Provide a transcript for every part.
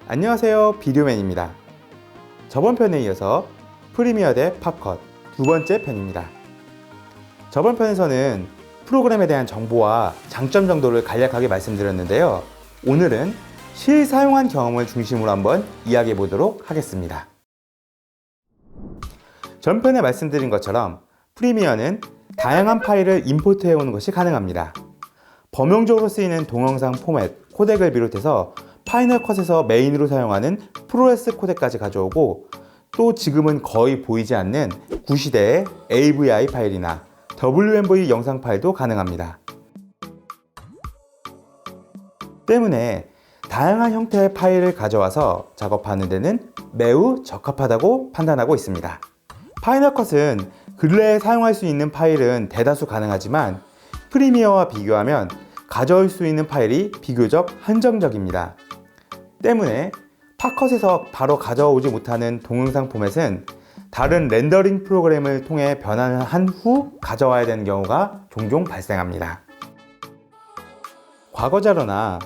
안녕하세요, 비디오맨입니다. 저번 편에 이어서 프리미어 대 팝컷 두 번째 편입니다. 저번 편에서는 프로그램에 대한 정보와 장점 정도를 간략하게 말씀드렸는데요. 오늘은 실사용한 경험을 중심으로 한번 이야기해 보도록 하겠습니다. 전편에 말씀드린 것처럼 프리미어는 다양한 파일을 임포트해 오는 것이 가능합니다. 범용적으로 쓰이는 동영상 포맷, 코덱을 비롯해서 파이널 컷에서 메인으로 사용하는 프로레스 코덱까지 가져오고, 또 지금은 거의 보이지 않는 구시대의 AVI 파일이나 WMV 영상 파일도 가능합니다. 때문에 다양한 형태의 파일을 가져와서 작업하는 데는 매우 적합하다고 판단하고 있습니다. 파이널 컷은 근래에 사용할 수 있는 파일은 대다수 가능하지만 프리미어와 비교하면 가져올 수 있는 파일이 비교적 한정적입니다. 때문에 팝컷에서 바로 가져오지 못하는 동영상 포맷은 다른 렌더링 프로그램을 통해 변환한 후 가져와야 되는 경우가 종종 발생합니다. 과거 자료나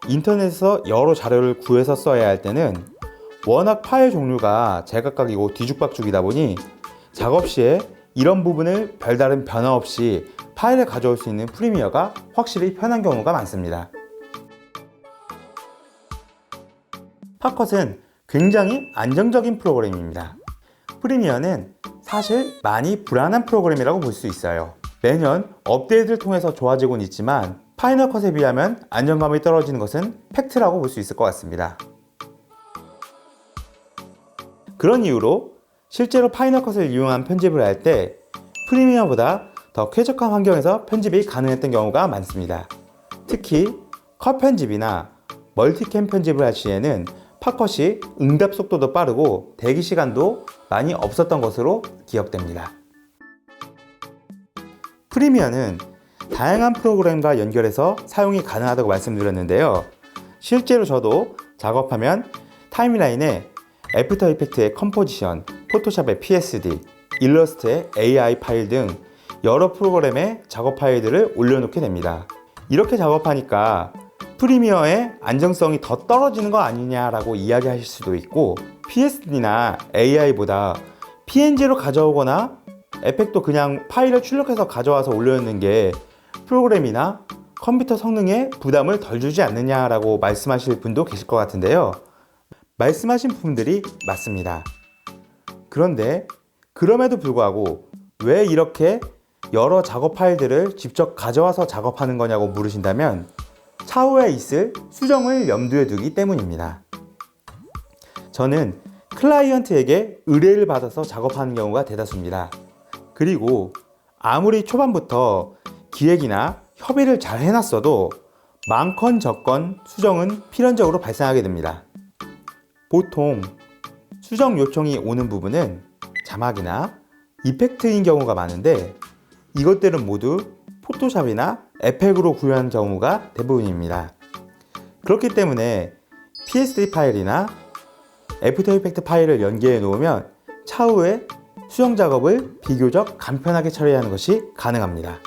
인터넷에서 여러 자료를 구해서 써야 할 때는 워낙 파일 종류가 제각각이고 뒤죽박죽이다 보니 작업 시에 이런 부분을 별다른 변화 없이 파일을 가져올 수 있는 프리미어가 확실히 편한 경우가 많습니다. 팝컷은 굉장히 안정적인 프로그램입니다. 프리미어는 사실 많이 불안한 프로그램이라고 볼 수 있어요. 매년 업데이트를 통해서 좋아지곤 있지만 파이널 컷에 비하면 안정감이 떨어지는 것은 팩트라고 볼 수 있을 것 같습니다. 그런 이유로 실제로 파이널 컷을 이용한 편집을 할 때 프리미어보다 더 쾌적한 환경에서 편집이 가능했던 경우가 많습니다. 특히 컷 편집이나 멀티캠 편집을 할 시에는 팝컷이 응답 속도도 빠르고 대기 시간도 많이 없었던 것으로 기억됩니다. 프리미어는 다양한 프로그램과 연결해서 사용이 가능하다고 말씀드렸는데요. 실제로 저도 작업하면 타임라인에 애프터 이펙트의 컴포지션, 포토샵의 PSD, 일러스트의 AI 파일 등 여러 프로그램의 작업 파일들을 올려놓게 됩니다. 이렇게 작업하니까 프리미어의 안정성이 더 떨어지는 거 아니냐라고 이야기하실 수도 있고, PSD나 AI보다 PNG로 가져오거나 에펙도 그냥 파일을 출력해서 가져와서 올려놓는 게 프로그램이나 컴퓨터 성능에 부담을 덜 주지 않느냐라고 말씀하실 분도 계실 것 같은데요. 말씀하신 부분들이 맞습니다. 그런데 그럼에도 불구하고 왜 이렇게 여러 작업 파일들을 직접 가져와서 작업하는 거냐고 물으신다면 차후에 있을 수정을 염두에 두기 때문입니다. 저는 클라이언트에게 의뢰를 받아서 작업하는 경우가 대다수입니다. 그리고 아무리 초반부터 기획이나 협의를 잘 해놨어도 많건 적건 수정은 필연적으로 발생하게 됩니다. 보통 수정 요청이 오는 부분은 자막이나 이펙트인 경우가 많은데, 이것들은 모두 포토샵이나 에펙으로 구현한 경우가 대부분입니다. 그렇기 때문에 PSD 파일이나 애프터 이펙트 파일을 연계해 놓으면 차후에 수정 작업을 비교적 간편하게 처리하는 것이 가능합니다.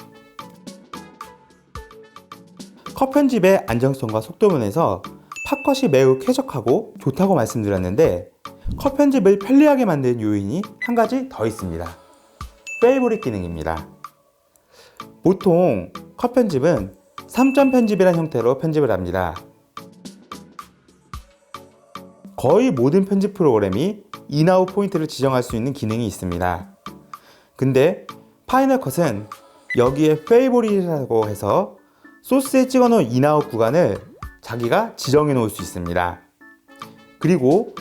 컷 편집의 안정성과 속도 면에서 팝컷이 매우 쾌적하고 좋다고 말씀드렸는데, 컷 편집을 편리하게 만드는 요인이 한 가지 더 있습니다. 페이보릿 기능입니다. 보통 컷 편집은 3점 편집이라는 형태로 편집을 합니다. 거의 모든 편집 프로그램이 인아웃 포인트를 지정할 수 있는 기능이 있습니다. 근데 파이널 컷은 여기에 페이보릿이라고 해서 소스에 찍어놓은 인아웃 구간을 자기가 지정해 놓을 수 있습니다. 그리고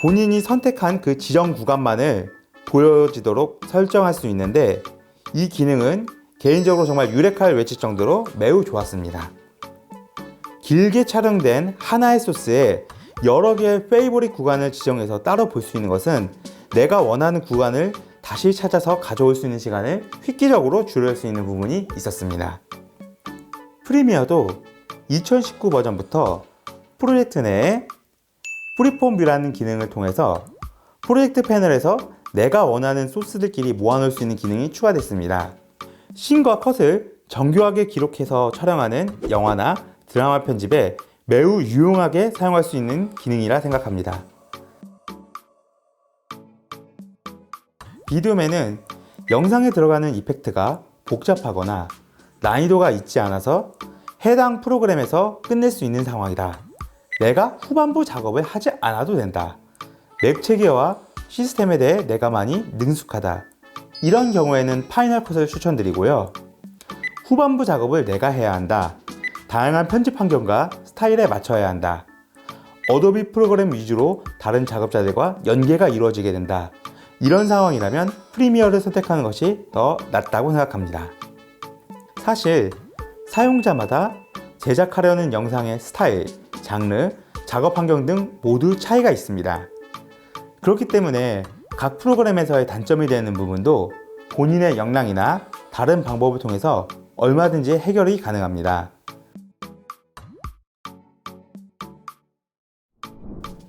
본인이 선택한 그 지정 구간만을 보여지도록 설정할 수 있는데, 이 기능은 개인적으로 정말 유레카를 외칠 정도로 매우 좋았습니다. 길게 촬영된 하나의 소스에 여러 개의 페이보릿 구간을 지정해서 따로 볼 수 있는 것은 내가 원하는 구간을 다시 찾아서 가져올 수 있는 시간을 획기적으로 줄일 수 있는 부분이 있었습니다. 프리미어도 2019 버전부터 프로젝트 내에 프리폼 뷰라는 기능을 통해서 프로젝트 패널에서 내가 원하는 소스들끼리 모아놓을 수 있는 기능이 추가됐습니다. 씬과 컷을 정교하게 기록해서 촬영하는 영화나 드라마 편집에 매우 유용하게 사용할 수 있는 기능이라 생각합니다. 비디오맨은 영상에 들어가는 이펙트가 복잡하거나 난이도가 있지 않아서 해당 프로그램에서 끝낼 수 있는 상황이다. 내가 후반부 작업을 하지 않아도 된다. 맥 체계와 시스템에 대해 내가 많이 능숙하다. 이런 경우에는 파이널 컷을 추천드리고요. 후반부 작업을 내가 해야 한다. 다양한 편집 환경과 스타일에 맞춰야 한다. 어도비 프로그램 위주로 다른 작업자들과 연계가 이루어지게 된다. 이런 상황이라면 프리미어를 선택하는 것이 더 낫다고 생각합니다. 사실 사용자마다 제작하려는 영상의 스타일, 장르, 작업 환경 등 모두 차이가 있습니다. 그렇기 때문에 각 프로그램에서의 단점이 되는 부분도 본인의 역량이나 다른 방법을 통해서 얼마든지 해결이 가능합니다.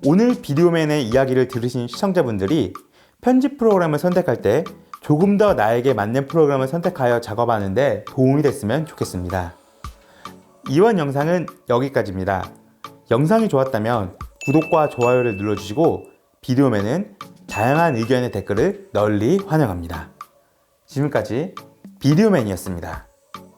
오늘 비디오맨의 이야기를 들으신 시청자분들이 편집 프로그램을 선택할 때 조금 더 나에게 맞는 프로그램을 선택하여 작업하는데 도움이 됐으면 좋겠습니다. 이번 영상은 여기까지입니다. 영상이 좋았다면 구독과 좋아요를 눌러주시고 비디오맨은 다양한 의견의 댓글을 널리 환영합니다. 지금까지 비디오맨이었습니다.